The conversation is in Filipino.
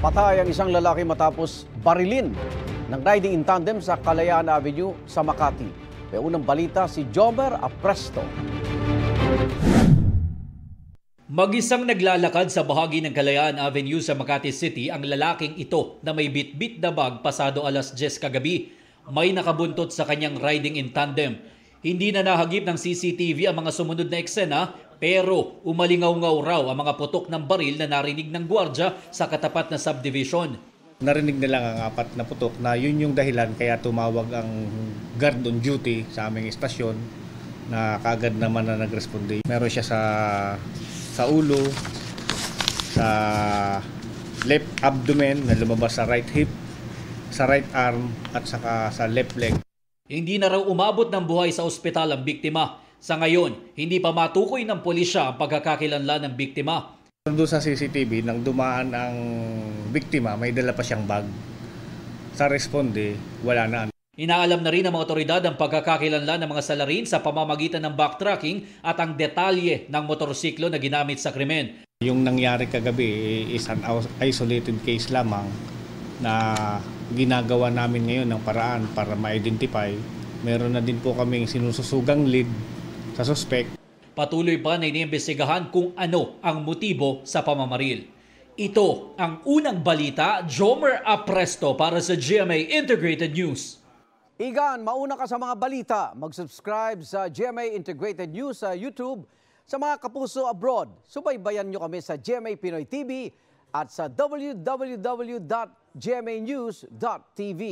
Patay ang isang lalaki matapos barilin ng riding in tandem sa Kalayaan Avenue sa Makati. May unang balita si Jomer Apresto. Mag-isang naglalakad sa bahagi ng Kalayaan Avenue sa Makati City ang lalaking ito na may bit-bit na bag pasado alas 10 kagabi. May nakabuntot sa kanyang riding in tandem. Hindi na nahagip ng CCTV ang mga sumunod na eksena pero umalingaw-ngaw raw ang mga putok ng baril na narinig ng gwardiya sa katapat na subdivision. Narinig nila ang 4 na putok na yun yung dahilan kaya tumawag ang guard on duty sa aming istasyon na kaagad naman na nagresponde. Meron siya sa ulo, sa left abdomen na lumabas sa right hip, sa right arm at saka sa left leg. Hindi na raw umabot ng buhay sa ospital ang biktima. Sa ngayon, hindi pa matukoy ng pulisya ang pagkakakilanlan ng biktima. Doon sa CCTV, nang dumaan ang biktima, may dala pa siyang bag. Sa responde, wala na. Inaalam na rin ng mga otoridad ang pagkakakilanlan ng mga salarin sa pamamagitan ng backtracking at ang detalye ng motorsiklo na ginamit sa krimen. Yung nangyari kagabi is an isolated case lamang na ginagawa namin ngayon ng paraan para ma-identify. Meron na din po kaming sinususugang lead sa suspect. Patuloy pa na iniimbestigahan kung ano ang motibo sa pamamaril. Ito ang unang balita, Jomer Apresto para sa GMA Integrated News. Igan, mauna ka sa mga balita. Mag-subscribe sa GMA Integrated News sa YouTube. Sa mga kapuso abroad, subaybayan nyo kami sa GMA Pinoy TV at sa www.gmanews.tv.